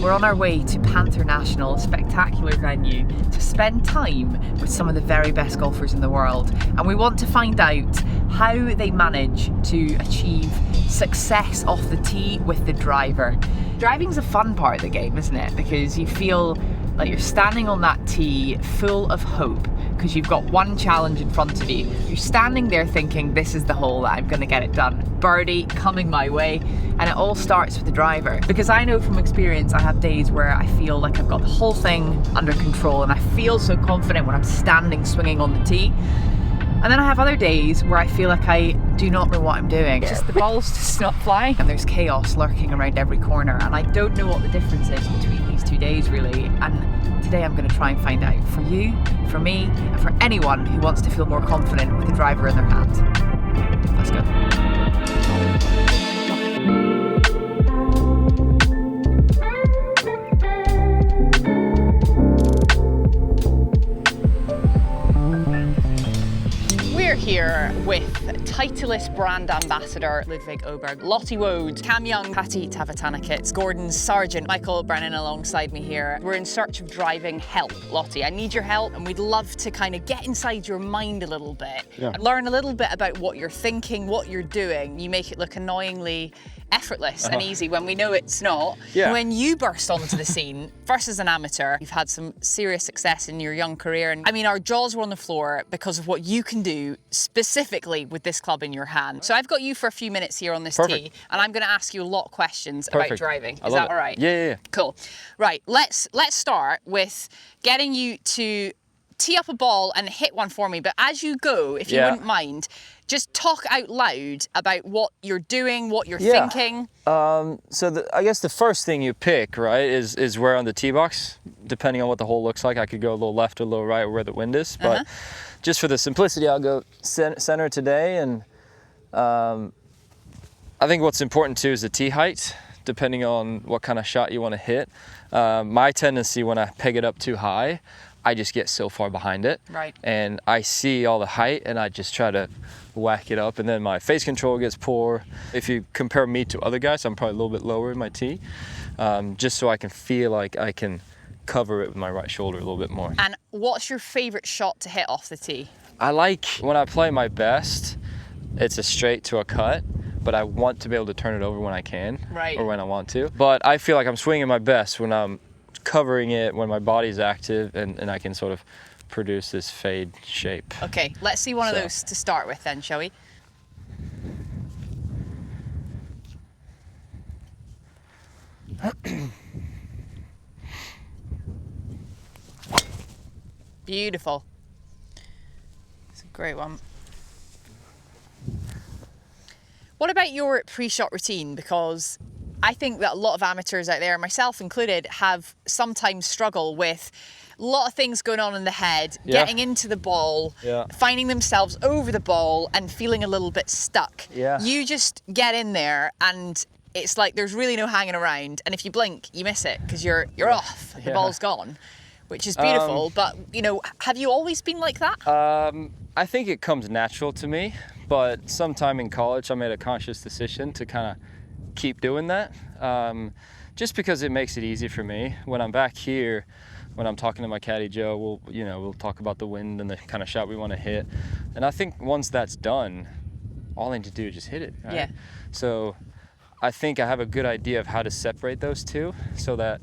We're on our way to Panther National, a spectacular venue, to spend time with some of the very best golfers in the world. And we want to find out how they manage to achieve success off the tee with the driver. Driving's a fun part of the game, isn't it? Because you feel like you're standing on that tee full of hope because you've got one challenge in front of you. You're standing there thinking, this is the hole that I'm going to get it done. Birdie coming my way. And it all starts with the driver. Because I know from experience, I have days where I feel like I've got the whole thing under control and I feel so confident when I'm standing swinging on the tee. And then I have other days where I feel like I do not know what I'm doing. Just the ball's just not flying and there's chaos lurking around every corner, and I don't know what the difference is between these 2 days really. And today I'm going to try and find out for you, for me, and for anyone who wants to feel more confident with the driver in their hand. Let's go. We're here with Titleist brand ambassador Ludvig Åberg, Lottie Woad, Cam Young, Patty Tavatanakit, Gordon's Sargent, Michael Brennan alongside me here. We're in search of driving help. Lottie, I need your help, and we'd love to kind of get inside your mind a little bit and learn a little bit about what you're thinking, what you're doing. You make it look annoyingly effortless and easy when we know it's not. When you burst onto the scene, first as an amateur, you've had some serious success in your young career. And I mean, our jaws were on the floor because of what you can do specifically with this club in your hand. So I've got you for a few minutes here on this tee, and I'm going to ask you a lot of questions about driving. Is that all right? Yeah. Cool. Right, let's start with getting you to tee up a ball and hit one for me. But as you go, if you wouldn't mind, just talk out loud about what you're doing, what you're thinking. So I guess the first thing you pick, right, is where on the tee box, depending on what the hole looks like. I could go a little left or a little right where the wind is, but just for the simplicity, I'll go center today. And I think what's important too is the tee height, depending on what kind of shot you want to hit. My tendency when I peg it up too high, I just get so far behind it. Right. And I see all the height and I just try to whack it up, and then my face control gets poor. If you compare me to other guys, I'm probably a little bit lower in my tee, just so I can feel like I can cover it with my right shoulder a little bit more. And what's your favorite shot to hit off the tee? I like when I play my best, it's a straight to a cut, but I want to be able to turn it over when I can, or when I want to. But I feel like I'm swinging my best when I'm covering it, when my body's active, and I can sort of produce this fade shape. Okay, let's see one of those to start with then, shall we? Beautiful. It's a great one. What about your pre-shot routine? Because I think that a lot of amateurs out there, myself included, have sometimes struggle with a lot of things going on in the head, getting into the ball, finding themselves over the ball and feeling a little bit stuck. You just get in there and it's like there's really no hanging around, and if you blink, you miss it because you're off. The ball's gone, which is beautiful. But you know, have you always been like that? I think it comes natural to me, but sometime in college I made a conscious decision to kind of keep doing that, just because it makes it easy for me. When I'm back here, when I'm talking to my caddy Joe, we'll talk about the wind and the kind of shot we want to hit. And I think once that's done, all I need to do is just hit it. Right? So I think I have a good idea of how to separate those two, so that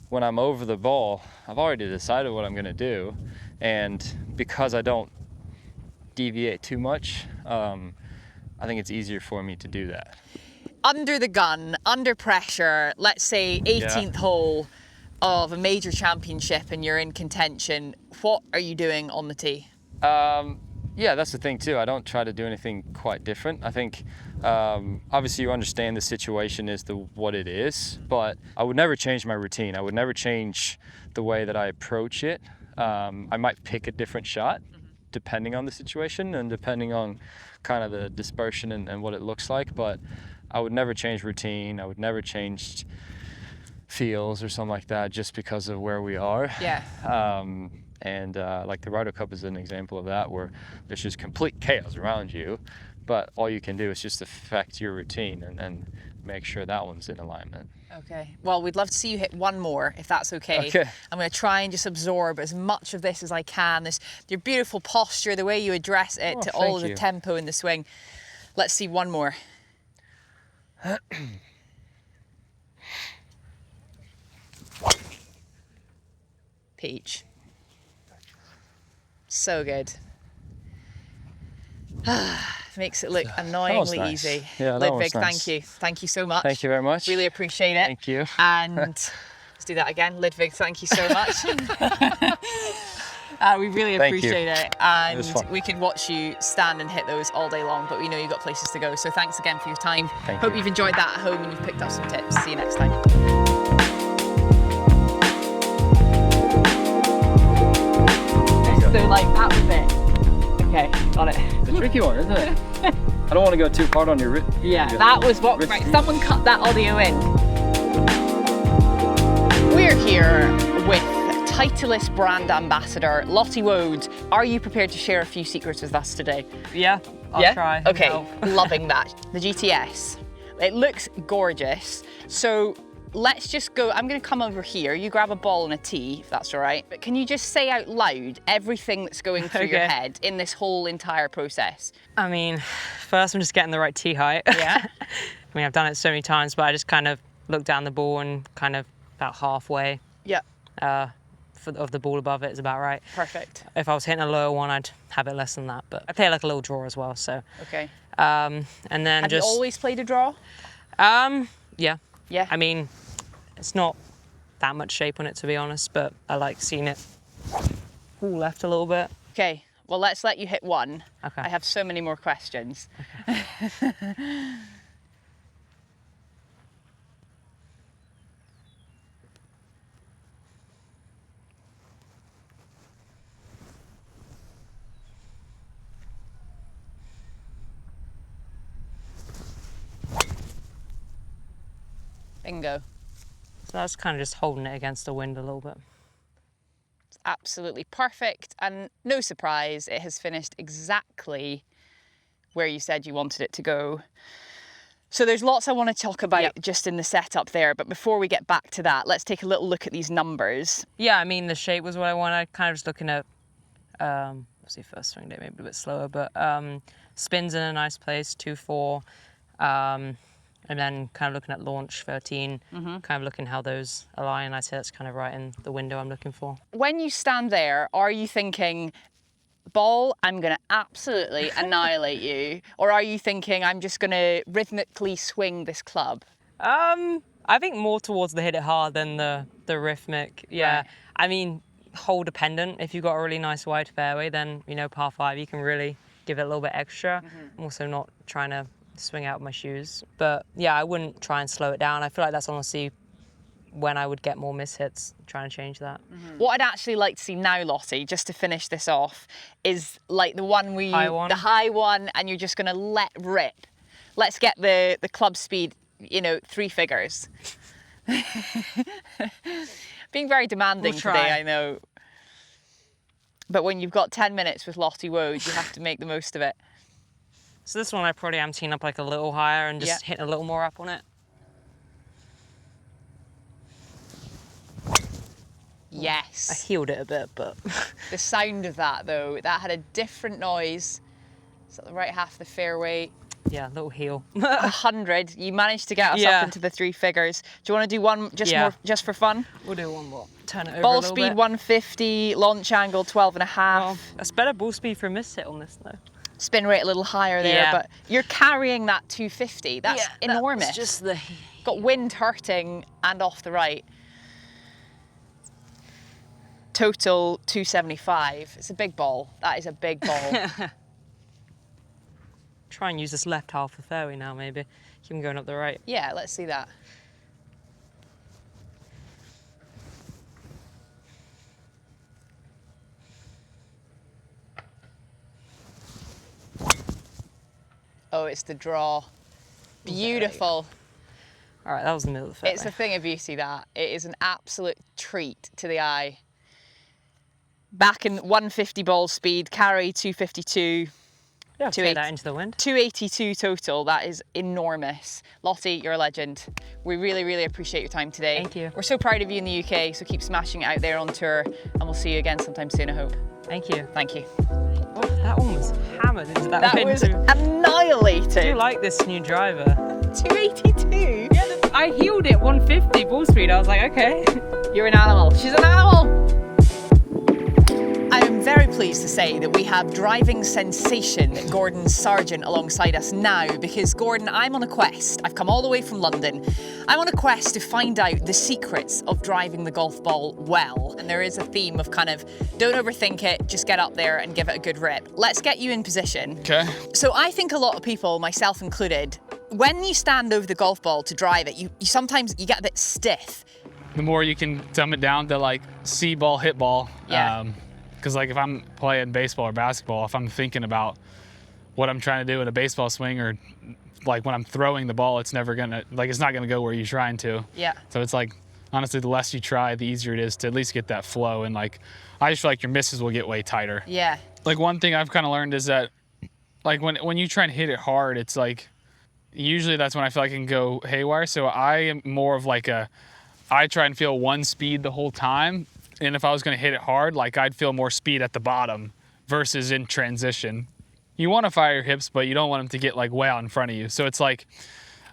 when I'm over the ball, I've already decided what I'm going to do, and because I don't deviate too much, I think it's easier for me to do that. Under the gun, under pressure, let's say 18th hole of a major championship and you're in contention, what are you doing on the tee? Yeah, that's the thing too. I don't try to do anything quite different. I think obviously you understand the situation is what it is, but I would never change my routine. I would never change the way that I approach it. I might pick a different shot depending on the situation and depending on kind of the dispersion and what it looks like, but I would never change routine. I would never change feels or something like that just because of where we are. And like the Ryder Cup is an example of that, where there's just complete chaos around you, but all you can do is just affect your routine and make sure that one's in alignment. Okay. Well, we'd love to see you hit one more, if that's okay. Okay. I'm going to try and just absorb as much of this as I can. Your beautiful posture, the way you address it, to all of the tempo in the swing. Let's see one more. Peach. So good. Makes it look annoyingly nice. easy. Yeah, that Ludvig, was nice. thank you. Thank you so much. Thank you very much. Really appreciate it. Thank you. And let's do that again. Ludvig, thank you so much. We really appreciate it. And we could watch you stand and hit those all day long, but we know you've got places to go. So thanks again for your time. Hope you've enjoyed that at home and you've picked up some tips. See you next time. So like that was it. Okay, got it. It's a tricky one, isn't it? I don't want to go too hard on your wrist. Yeah, that was what. Right, someone cut that audio in. We're here with Titleist brand ambassador Lottie Woad. Are you prepared to share a few secrets with us today? Yeah, I'll try. Okay, loving that. The GTS. It looks gorgeous. So let's just go. I'm going to come over here. You grab a ball and a tee, if that's all right. But can you just say out loud everything that's going through your head in this whole entire process? I mean, first I'm just getting the right tee height. Yeah. I mean, I've done it so many times, but I just kind of look down the ball and kind of about halfway. Yeah. Of the ball above it is about right. Perfect. If I was hitting a lower one, I'd have it less than that. But I play like a little draw as well, so. Okay. And then Have you always played a draw? Yeah. Yeah. I mean, it's not that much shape on it, to be honest, but I like seeing it pull left a little bit. Okay, well, let's let you hit one. Okay. I have so many more questions. Okay. Bingo. So that's kind of just holding it against the wind a little bit. It's absolutely perfect, and no surprise, it has finished exactly where you said you wanted it to go. So there's lots I want to talk about just in the setup there, but before we get back to that, let's take a little look at these numbers. Yeah, I mean, the shape was what I wanted. Kind of just looking at, obviously first swing day maybe a bit slower, but spins in a nice place, 2-4. And then kind of looking at launch 13, kind of looking how those align. I'd say that's kind of right in the window I'm looking for. When you stand there, are you thinking, ball, I'm going to absolutely annihilate you? Or are you thinking, I'm just going to rhythmically swing this club? I think more towards the hit it hard than the rhythmic. Yeah. Right. I mean, hole dependent. If you've got a really nice wide fairway, then, you know, par 5, you can really give it a little bit extra. I'm also not trying to swing out my shoes, but yeah, I wouldn't try and slow it down. I feel like that's honestly when I would get more mishits, trying to change that. What I'd actually like to see now, Lottie, just to finish this off, is like the one where the high one, and you're just going to let rip. Let's get the club speed, you know, 3 figures. Being very demanding today, I know. But when you've got 10 minutes with Lottie Woad, you have to make the most of it. So this one I probably am teeing up like a little higher and just hitting a little more up on it. Yes. I heeled it a bit, but... The sound of that though, that had a different noise. It's at the right half of the fairway. Yeah, little heel. 100, you managed to get us up into the 3 figures. Do you want to do one just for fun? We'll do one more. Turn it over ball a little speed bit. 150, launch angle 12.5. Well, that's better ball speed for a miss hit on this though. Spin rate a little higher there, but you're carrying that 250. That's enormous. That's just the... Got wind hurting and off the right. Total 275. It's a big ball. That is a big ball. Try and use this left half of the fairway now, maybe. Keep him going up the right. Yeah, let's see that. Oh, it's the draw. Beautiful. All right, that was the middle of the fairway. It's a thing of beauty, that. It is an absolute treat to the eye. Back in 150 ball speed, carry 252. Yeah, take that into the wind. 282 total, that is enormous. Lottie, you're a legend. We really, really appreciate your time today. Thank you. We're so proud of you in the UK, so keep smashing it out there on tour, and we'll see you again sometime soon, I hope. Thank you. Thank you. Oh, that one was hammered into that wind. Was annihilated. I do like this new driver. 282? Yeah, I heeled it 150 ball speed. I was like, okay. You're an animal. She's an animal. I am very pleased to say that we have driving sensation Gordon Sargent alongside us now, because Gordon, I'm on a quest. I've come all the way from London. I'm on a quest to find out the secrets of driving the golf ball well. And there is a theme of kind of, don't overthink it, just get up there and give it a good rip. Let's get you in position. Okay. So I think a lot of people, myself included, when you stand over the golf ball to drive it, you sometimes get a bit stiff. The more you can dumb it down to like see ball, hit ball. Yeah. Because like if I'm playing baseball or basketball, if I'm thinking about what I'm trying to do in a baseball swing, or like when I'm throwing the ball, it's never gonna, like it's not gonna go where you're trying to. Yeah. So it's like, honestly, the less you try, the easier it is to at least get that flow. And like, I just feel like your misses will get way tighter. Yeah. Like one thing I've kind of learned is that like when you try and hit it hard, it's like, usually that's when I feel like I can go haywire. So I am more of like I try and feel one speed the whole time. And if I was going to hit it hard, like I'd feel more speed at the bottom versus in transition. You want to fire your hips, but you don't want them to get like way out in front of you. So it's like,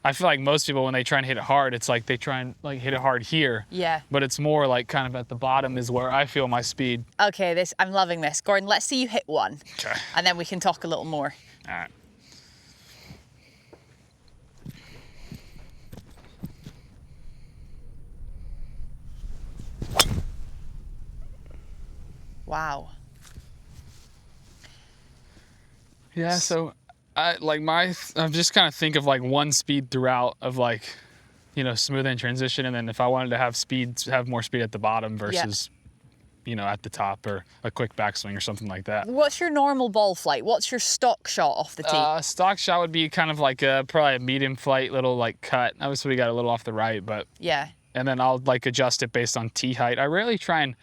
I feel like most people, when they try and hit it hard, it's like they try and like hit it hard here. Yeah. But it's more like kind of at the bottom is where I feel my speed. Okay, I'm loving this. Gordon, let's see you hit one. Okay. And then we can talk a little more. All right. Wow. Yeah, so I'm just kind of think of like one speed throughout of like, you know, smooth in transition. And then if I wanted to have more speed at the bottom versus, you know, at the top, or a quick backswing or something like that. What's your normal ball flight? What's your stock shot off the tee? Stock shot would be kind of like probably a medium flight, little like cut. Obviously we got a little off the right, but Yeah. and then I'll like adjust it based on tee height. I rarely try and,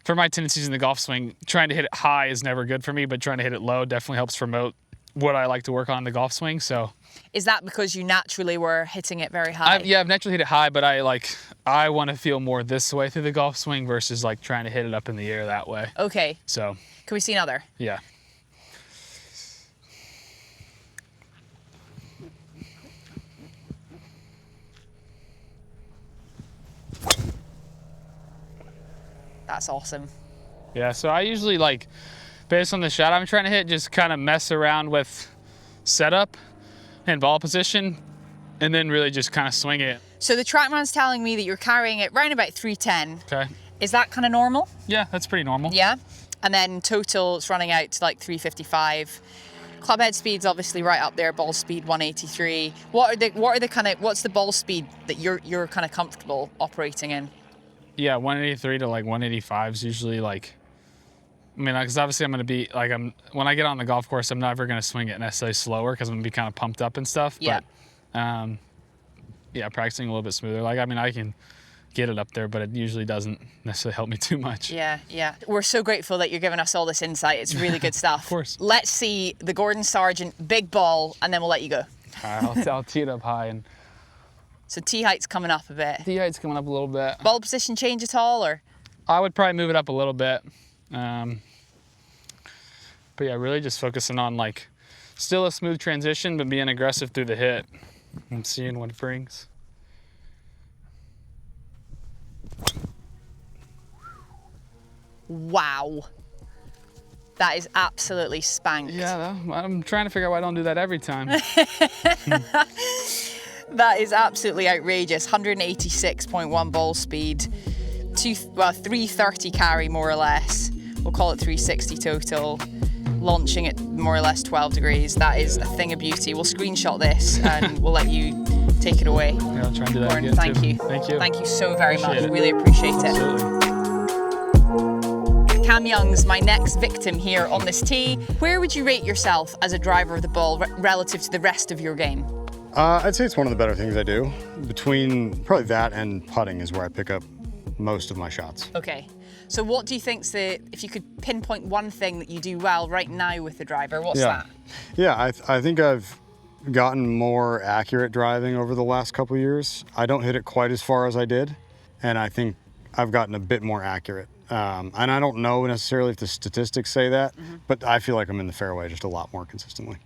for my tendencies in the golf swing, trying to hit it high is never good for me, but trying to hit it low definitely helps promote what I like to work on in the golf swing. So Is that because you naturally were hitting it very high? I've naturally hit it high, but I want to feel more this way through the golf swing versus like trying to hit it up in the air that way. Okay. So Can we see another? yeah. That's awesome. Yeah, so I usually like, based on the shot I'm trying to hit, just kind of mess around with setup and ball position, and then really just kind of swing it. So the TrackMan's telling me that you're carrying it round about 310. Okay. Is that kind of normal? Yeah, that's pretty normal. Yeah. And then total, it's running out to like 355. Club head speed's obviously right up there. Ball speed 183. What's the ball speed that you're kind of comfortable operating in? Yeah, 183 to like 185 is usually like, I mean, because obviously I'm going to be like, when I get on the golf course, I'm never going to swing it necessarily slower because I'm going to be kind of pumped up and stuff. Yeah. But yeah, practicing a little bit smoother. Like, I mean, I can get it up there, but it usually doesn't necessarily help me too much. Yeah, yeah. We're so grateful that you're giving us all this insight. It's really good stuff. Of course. Let's see the Gordon Sargent big ball, and then we'll let you go. All right, I'll tee it up high, and So tee height's coming up a bit. tee height's coming up a little bit. Ball position change at all, or? I would probably move it up a little bit. But yeah, really just focusing on like still a smooth transition, but being aggressive through the hit and seeing what it brings. Wow. That is absolutely spanked. Yeah, I'm trying to figure out why I don't do that every time. That is absolutely outrageous. 186.1 ball speed, 330 carry more or less. We'll call it 360 total. Launching at more or less 12 degrees. That is a thing of beauty. We'll screenshot this and we'll let you take it away. Yeah, I'll try and do that Gordon, again thank too. you. Thank you. Thank you so very Appreciate much. it. Really appreciate it. Absolutely. Cam Young's my next victim here on this tee. Where would you rate yourself as a driver of the ball relative to the rest of your game? I'd say it's one of the better things I do. Between probably that and putting is where I pick up most of my shots. Okay. So what do you think's if you could pinpoint one thing that you do well right now with the driver, what's that? Yeah, I think I've gotten more accurate driving over the last couple of years. I don't hit it quite as far as I did, and I think I've gotten a bit more accurate. And I don't know necessarily if the statistics say that, but I feel like I'm in the fairway just a lot more consistently.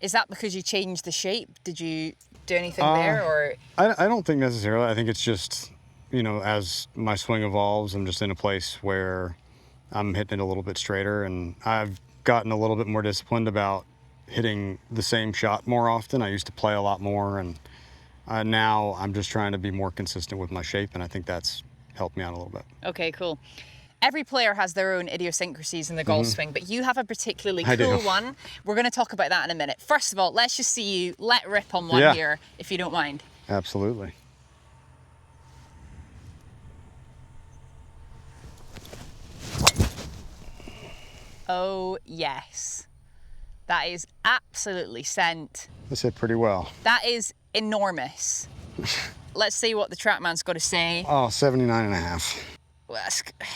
Is that because you changed the shape? Did you do anything there, or? I don't think necessarily. I think it's just, you know, as my swing evolves, I'm just in a place where I'm hitting it a little bit straighter, and I've gotten a little bit more disciplined about hitting the same shot more often. I used to play a lot more, and now I'm just trying to be more consistent with my shape, and I think that's helped me out a little bit. Okay, cool. Every player has their own idiosyncrasies in the golf swing, but you have a particularly I cool do. one. We're going to talk about that in a minute. First of all, let's just see you let rip on one here, if you don't mind. Absolutely. Oh, yes. That is absolutely sent. That's hit pretty well. That is enormous. Let's see what the TrackMan's got to say. Oh, 79 and a half.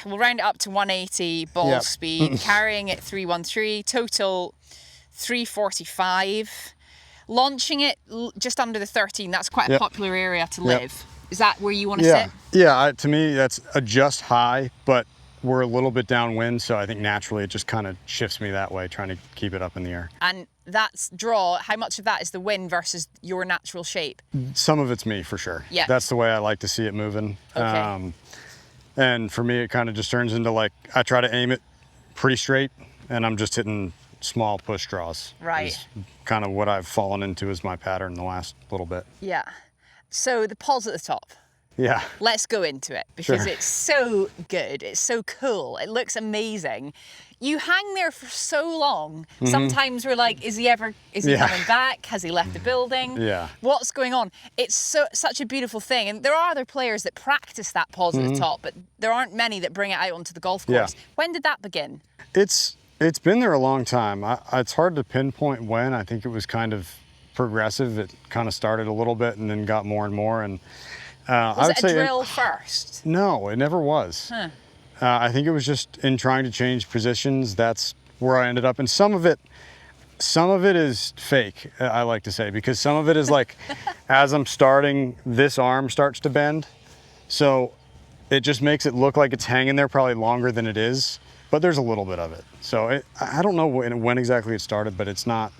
We'll round it up to 180 ball speed, carrying it 313, total 345. Launching it just under the 13, that's quite a popular area to live. Is that where you want to sit? Yeah, to me, that's a just high, but we're a little bit downwind, so I think naturally it just kind of shifts me that way, trying to keep it up in the air. And that's draw, how much of that is the wind versus your natural shape? Some of it's me, for sure. Yeah. That's the way I like to see it moving. Okay. And for me, it kind of just turns into like, I try to aim it pretty straight, and I'm just hitting small push draws. Right. Is kind of what I've fallen into as my pattern the last little bit. Yeah. So the pole's at the top. Yeah. Let's go into it because Sure. it's so good. It's so cool. It looks amazing. You hang there for so long. Sometimes we're like, is he coming back? Has he left the building? Yeah. What's going on? It's such a beautiful thing. And there are other players that practice that pause at the top, but there aren't many that bring it out onto the golf course. Yeah. When did that begin? It's been there a long time. It's hard to pinpoint when. I think it was kind of progressive. It kind of started a little bit and then got more and more. And Was it a drill first? No, it never was. Huh. I think it was just in trying to change positions. That's where I ended up. And some of it is fake, I like to say, because some of it is like, as I'm starting, this arm starts to bend. So it just makes it look like it's hanging there probably longer than it is, but there's a little bit of it. So I don't know when exactly it started, but it's not,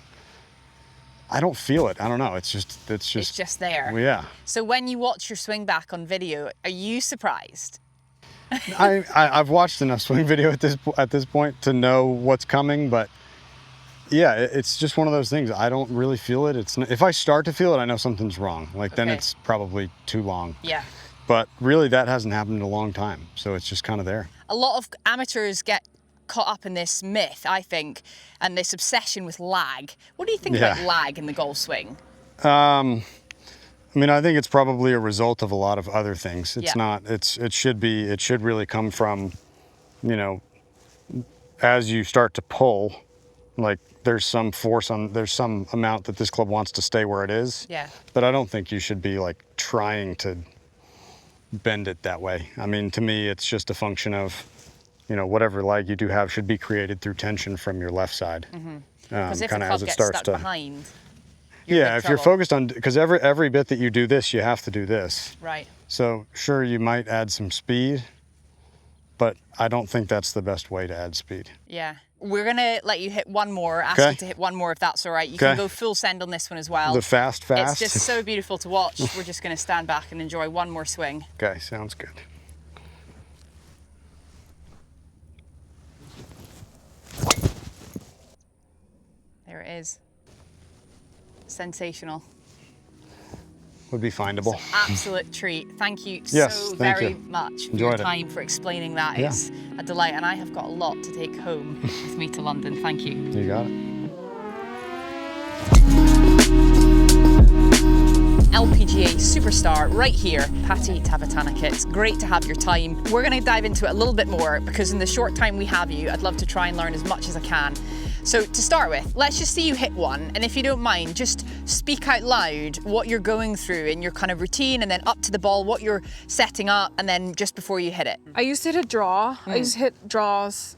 I don't feel it. I don't know. It's just there. Well, yeah. So when you watch your swing back on video, are you surprised? I've watched enough swing video at this point to know what's coming, but yeah, it's just one of those things. I don't really feel it. If I start to feel it, I know something's wrong. Like then it's probably too long. Yeah. But really, that hasn't happened in a long time, so it's just kind of there. A lot of amateurs get caught up in this myth, I think, and this obsession with lag. What do you think about lag in the golf swing? I mean, I think it's probably a result of a lot of other things. It's not. It should really come from, you know, as you start to pull, like there's some amount that this club wants to stay where it is. Yeah. But I don't think you should be like trying to bend it that way. I mean, to me, it's just a function of, you know, whatever lag you do have should be created through tension from your left side. Because if the club gets stuck behind, yeah, if you're focused on, because every bit that you do this, you have to do this. Right. So sure, you might add some speed, but I don't think that's the best way to add speed. Yeah. We're going to let you hit one more, ask you to hit one more if that's all right. You can go full send on this one as well. The fast. It's just so beautiful to watch. We're just going to stand back and enjoy one more swing. Okay, sounds good. There it is. Sensational. Would be findable. Absolute treat. Thank you so thank very you. much for Enjoyed your it. time, for explaining that. Yeah. It's a delight, and I have got a lot to take home with me to London. Thank you. You got it. LPGA superstar right here, Patty Tavatanakit. Great to have your time. We're going to dive into it a little bit more because in the short time we have you, I'd love to try and learn as much as I can. So to start with, let's just see you hit one, and if you don't mind, just speak out loud what you're going through in your kind of routine, and then up to the ball, what you're setting up, and then just before you hit it? I used to hit a draw. I used to hit draws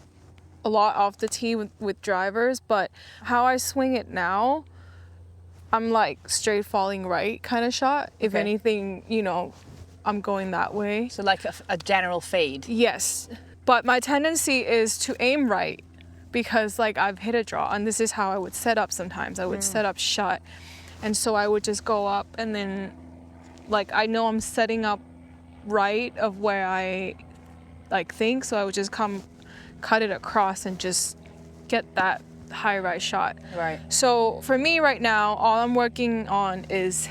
a lot off the tee with drivers, but how I swing it now, I'm like straight falling right kind of shot. If anything, you know, I'm going that way. So like a general fade. Yes, but my tendency is to aim right because like I've hit a draw, and this is how I would set up sometimes. I would set up shut, and so I would just go up, and then like I know I'm setting up right of where I like think, so I would just cut it across and just get that high right shot. Right. So for me right now, all I'm working on is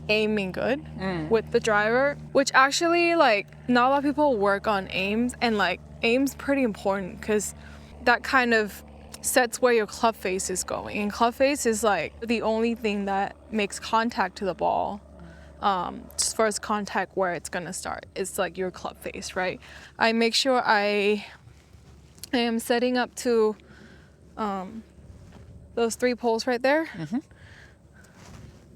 aiming good with the driver, which actually like not a lot of people work on aims, and like aim's pretty important because that kind of sets where your club face is going, and club face is like the only thing that makes contact to the ball. As far as contact where it's gonna start, it's like your club face, right? I make sure I am setting up to those 3 poles right there.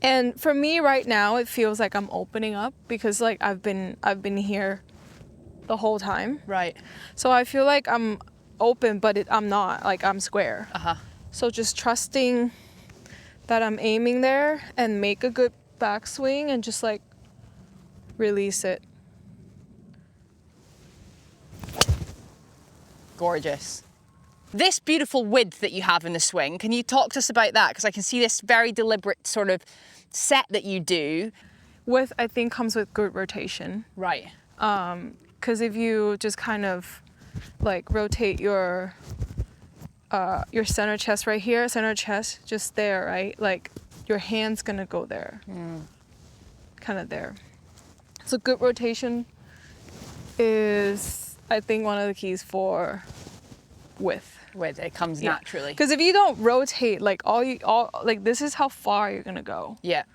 And for me right now, it feels like I'm opening up because like I've been here the whole time. Right. So I feel like I'm open, but I'm not. Like I'm square. So just trusting that I'm aiming there and make a good backswing and just like release it. Gorgeous. This beautiful width that you have in the swing, can you talk to us about that? Because I can see this very deliberate sort of set that you do. Width, I think, comes with good rotation. Right. Because if you just kind of like rotate your center chest right here, center chest just there, right? Like your hand's gonna go there, kind of there. So good rotation is, I think, one of the keys for width. Width, it comes naturally. Because if you don't rotate, like like this is how far you're gonna go. Yeah.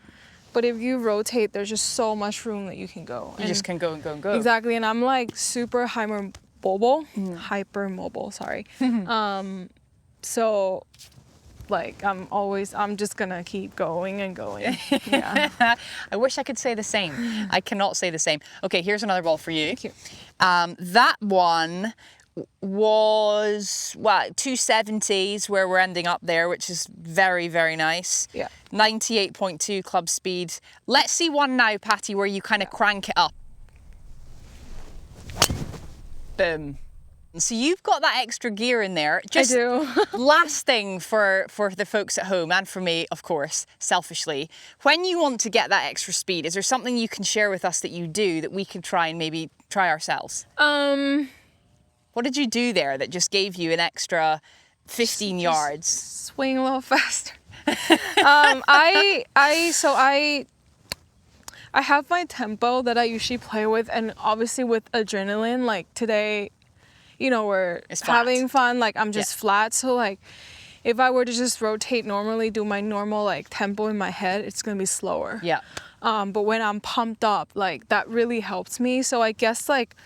But if you rotate, there's just so much room that you can go. You just can go and go and go. Exactly, and I'm like super hypermobile, sorry. So like I'm just gonna keep going and going. Yeah. I wish I could say the same. I cannot say the same. Okay, here's another ball for you. Thank you. That one was 270s where we're ending up there, which is very, very nice. Yeah. 98.2 club speed. Let's see one now, Patty, where you kind of crank it up. Boom. So you've got that extra gear in there. Just I do. last thing for the folks at home, and for me, of course, selfishly, when you want to get that extra speed, is there something you can share with us that you do that we can try and maybe try ourselves? What did you do there that just gave you an extra 15 yards? Swing a little faster. I have my tempo that I usually play with, and obviously with adrenaline, like today, you know, we're having fun, like I'm just flat. So like if I were to just rotate normally, do my normal like tempo in my head, it's gonna be slower. Yeah. But when I'm pumped up, like that really helps me. So I guess like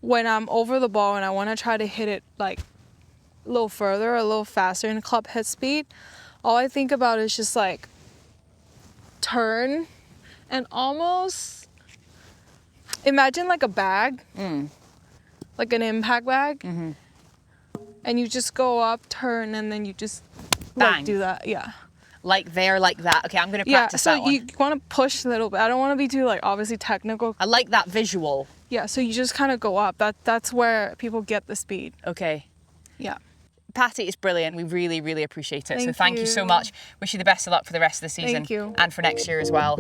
when I'm over the ball and I want to try to hit it like a little further, a little faster in club head speed, all I think about is just like turn and almost imagine like a bag, like an impact bag, and you just go up, turn, and then you just like do that. Yeah. Like there, like that. Okay, I'm going to practice that one. So you want to push a little bit. I don't want to be too like obviously technical. I like that visual. Yeah, so you just kind of go up. That's where people get the speed. Okay. Yeah. Patty, it's brilliant. We really, really appreciate it. So Thank thank you so you. much. Wish you the best of luck for the rest of the season. Thank you. And for next year as well.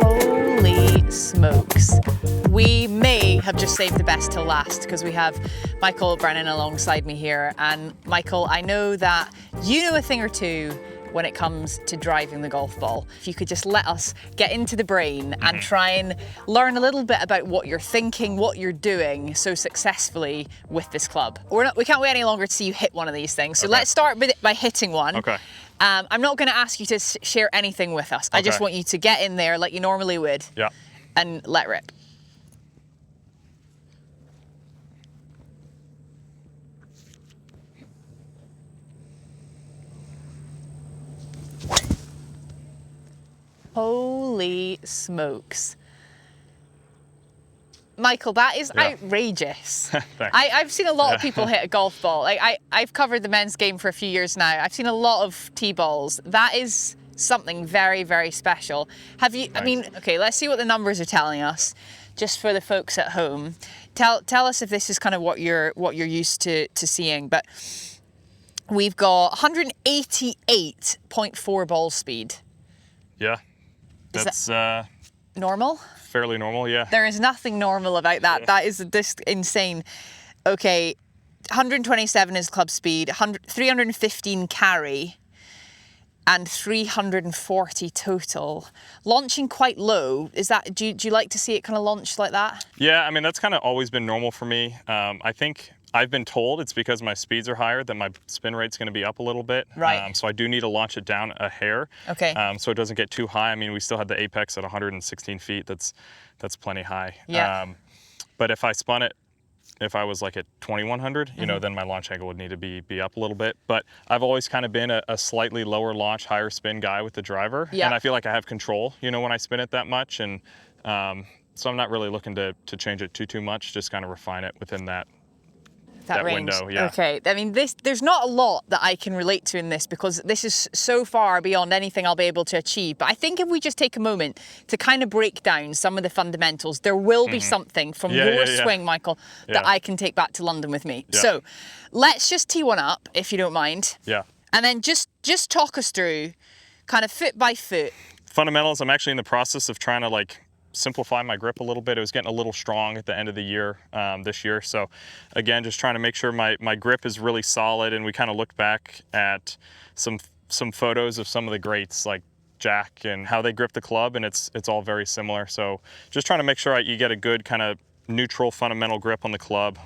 Holy smokes. We may have just saved the best till last because we have Michael Brennan alongside me here. And Michael, I know that you know a thing or two when it comes to driving the golf ball. If you could just let us get into the brain and try and learn a little bit about what you're thinking, what you're doing so successfully with this club. We can't wait any longer to see you hit one of these things. So let's start by hitting one. Okay. I'm not going to ask you to share anything with us. I just want you to get in there like you normally would. Yeah. And let rip. Holy smokes. Michael, that is outrageous. I've seen a lot of people hit a golf ball. Like I've covered the men's game for a few years now. I've seen a lot of tee balls. That is something very, very special. Have you, I mean, okay, let's see what the numbers are telling us, just for the folks at home. Tell us if this is kind of what you're used to seeing, but we've got 188.4 ball speed. Yeah, that's normal? Fairly normal, yeah. There is nothing normal about that. Yeah. That is just insane. Okay, 127 is club speed, 315 carry, and 340 total. Launching quite low. Is that? Do you like to see it kind of launch like that? Yeah, I mean that's kind of always been normal for me. I think I've been told it's because my speeds are higher that my spin rate's going to be up a little bit. Right. So I do need to launch it down a hair. Okay. So it doesn't get too high. I mean, we still had the apex at 116 feet. That's plenty high. Yeah. But if I spun it, if I was like at 2100, you know, then my launch angle would need to be up a little bit. But I've always kind of been a slightly lower launch, higher spin guy with the driver. Yeah. And I feel like I have control, you know, when I spin it that much. And so I'm not really looking to change it too much, just kind of refine it within that range. Window, yeah. Okay, I mean, there's not a lot that I can relate to in this because this is so far beyond anything I'll be able to achieve. But I think if we just take a moment to kind of break down some of the fundamentals, there will be something from your swing, Michael, that I can take back to London with me. Yeah. So let's just tee one up, if you don't mind. Yeah. And then just talk us through kind of foot by foot. Fundamentals, I'm actually in the process of trying to like simplify my grip a little bit. It was getting a little strong at the end of the year, this year. So again, just trying to make sure my grip is really solid. And we kind of looked back at some photos of some of the greats like Jack and how they grip the club, and it's all very similar. So just trying to make sure you get a good kind of neutral fundamental grip on the club.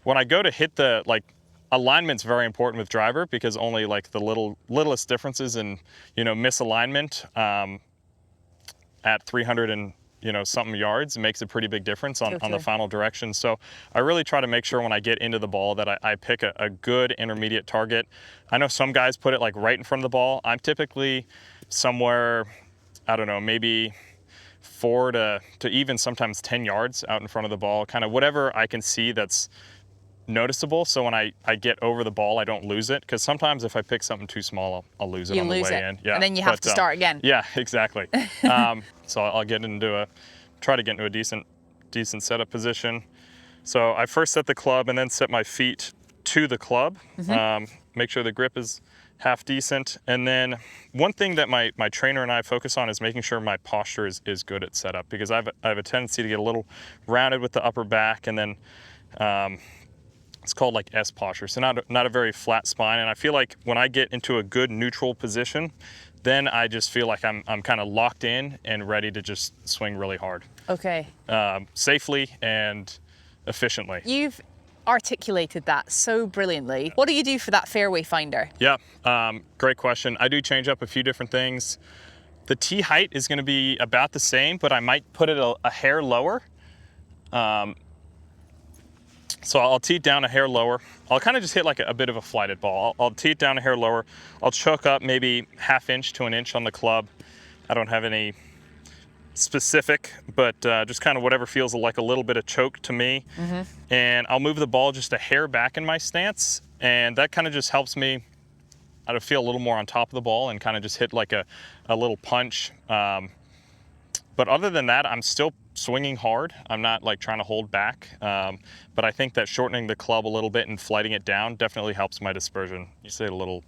When I go to hit the, like, alignment's very important with driver because only like the littlest differences in, you know, misalignment at 300 and something yards makes a pretty big difference on the final direction. So I really try to make sure when I get into the ball that I pick a good intermediate target. I know some guys put it like right in front of the ball. I'm typically somewhere, I don't know, maybe 4 to even sometimes 10 yards out in front of the ball, kind of whatever I can see that's noticeable. So when I get over the ball, I don't lose it, because sometimes if I pick something too small, I'll lose it on the way in. Yeah, and then you have to start again. Yeah, exactly. So I'll try to get into a decent setup position. So I first set the club and then set my feet to the club. Make sure the grip is half decent. And then one thing that my trainer and I focus on is making sure my posture is good at setup, because I have a tendency to get a little rounded with the upper back, and then it's called like S posture, so not a very flat spine. And I feel like when I get into a good neutral position, then I just feel like I'm kind of locked in and ready to just swing really hard. Okay. Safely and efficiently. You've articulated that so brilliantly. What do you do for that fairway finder? Yeah, great question. I do change up a few different things. The tee height is going to be about the same, but I might put it a hair lower. So I'll tee it down a hair lower. I'll kind of just hit like a bit of a flighted ball. I'll tee it down a hair lower. I'll choke up maybe 1/2 inch to 1 inch on the club. I don't have any specific, but just kind of whatever feels like a little bit of choke to me. And I'll move the ball just a hair back in my stance, and that kind of just helps me to feel a little more on top of the ball and kind of just hit like a little punch. But other than that, I'm still swinging hard. I'm not like trying to hold back. But I think that shortening the club a little bit and flighting it down definitely helps my dispersion. You say it a little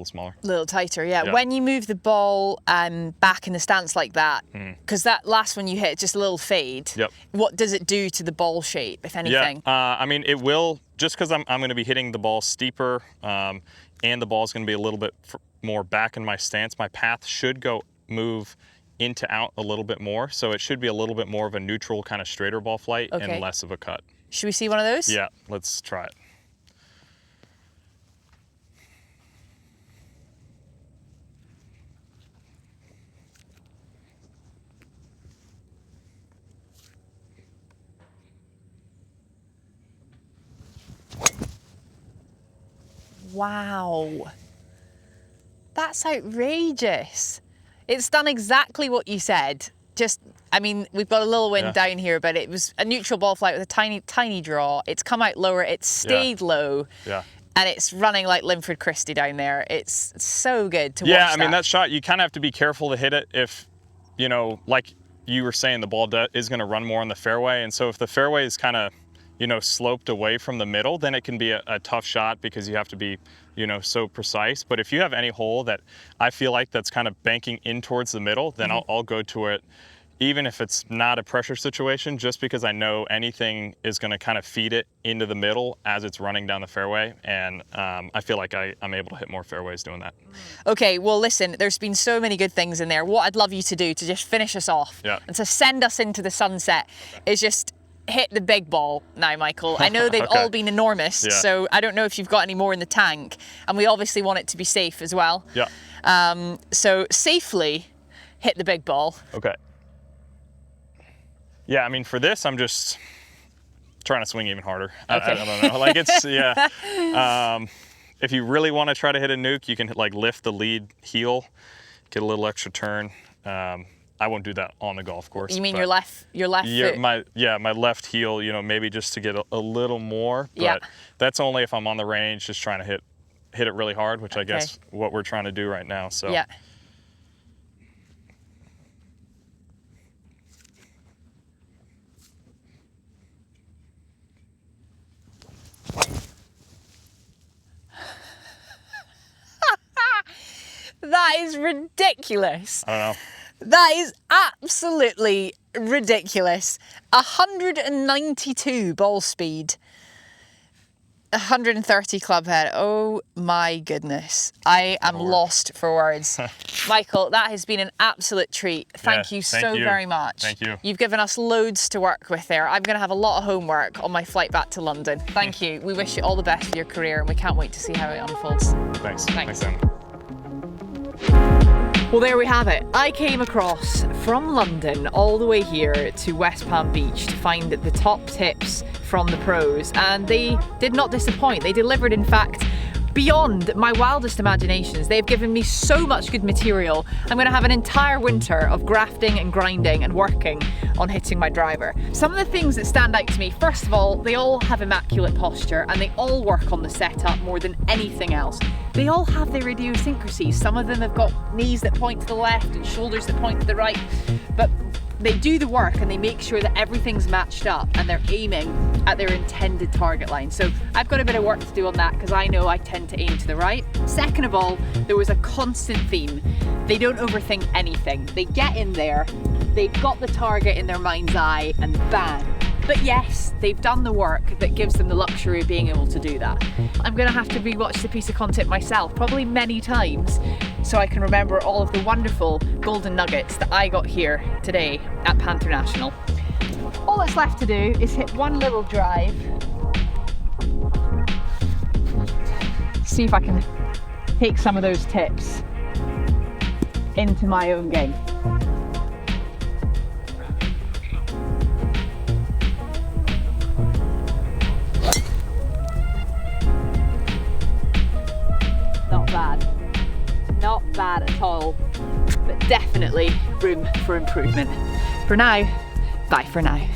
smaller. A little tighter, yeah. When you move the ball back in the stance like that, because that last one you hit, just a little fade, what does it do to the ball shape, if anything? Yeah, I mean, it will, just because I'm going to be hitting the ball steeper, and the ball is going to be a little bit more back in my stance, my path should move into out a little bit more, so it should be a little bit more of a neutral kind of straighter ball flight and less of a cut. Should we see one of those? Yeah, let's try it. Wow, that's outrageous. It's done exactly what you said. Just, I mean, we've got a little wind down here, but it was a neutral ball flight with a tiny, tiny draw. It's come out lower. It's stayed low. Yeah. And it's running like Linford Christie down there. It's so good to watch. Yeah, I mean, that shot, you kind of have to be careful to hit it if, you know, like you were saying, the ball is going to run more on the fairway. And so if the fairway is kind of, you know, sloped away from the middle, then it can be a tough shot because you have to be, you know, so precise. But if you have any hole that I feel like that's kind of banking in towards the middle, then I'll go to it, even if it's not a pressure situation, just because I know anything is going to kind of feed it into the middle as it's running down the fairway. And I feel like I'm able to hit more fairways doing that. Okay, well, listen, there's been so many good things in there. What I'd love you to do to just finish us off and to send us into the sunset is just hit the big ball now, Michael. I know they've all been enormous, so I don't know if you've got any more in the tank, and we obviously want it to be safe as well. Yeah. So safely hit the big ball. Okay. Yeah, I mean, for this, I'm just trying to swing even harder. I don't know. Like, it's, if you really want to try to hit a nuke, you can like lift the lead heel, get a little extra turn. I won't do that on the golf course. You mean your left foot? My left heel, you know, maybe just to get a little more, but that's only if I'm on the range just trying to hit it really hard, which I guess what we're trying to do right now. So yeah. That is ridiculous. I don't know. That is absolutely ridiculous. 192 ball speed, 130 club head. Oh my goodness. I am lost for words. Michael, that has been an absolute treat. Thank you so very much. Thank you. You've given us loads to work with there. I'm going to have a lot of homework on my flight back to London. Thank you. We wish you all the best for your career, and we can't wait to see how it unfolds. Thanks. Thanks. Em. Well, there we have it. I came across from London all the way here to West Palm Beach to find the top tips from the pros, and they did not disappoint. They delivered, in fact, beyond my wildest imaginations. They've given me so much good material. I'm going to have an entire winter of grafting and grinding and working on hitting my driver. Some of the things that stand out to me, first of all, they all have immaculate posture and they all work on the setup more than anything else. They all have their idiosyncrasies. Some of them have got knees that point to the left and shoulders that point to the right, but they do the work and they make sure that everything's matched up and they're aiming at their intended target line. So I've got a bit of work to do on that because I know I tend to aim to the right. Second of all, there was a constant theme. They don't overthink anything. They get in there, they've got the target in their mind's eye, and bang. But yes, they've done the work that gives them the luxury of being able to do that. I'm gonna have to rewatch the piece of content myself, probably many times, so I can remember all of the wonderful golden nuggets that I got here today at Panther National. All that's left to do is hit one little drive. See if I can take some of those tips into my own game. Not bad at all, but definitely room for improvement. For now, bye for now.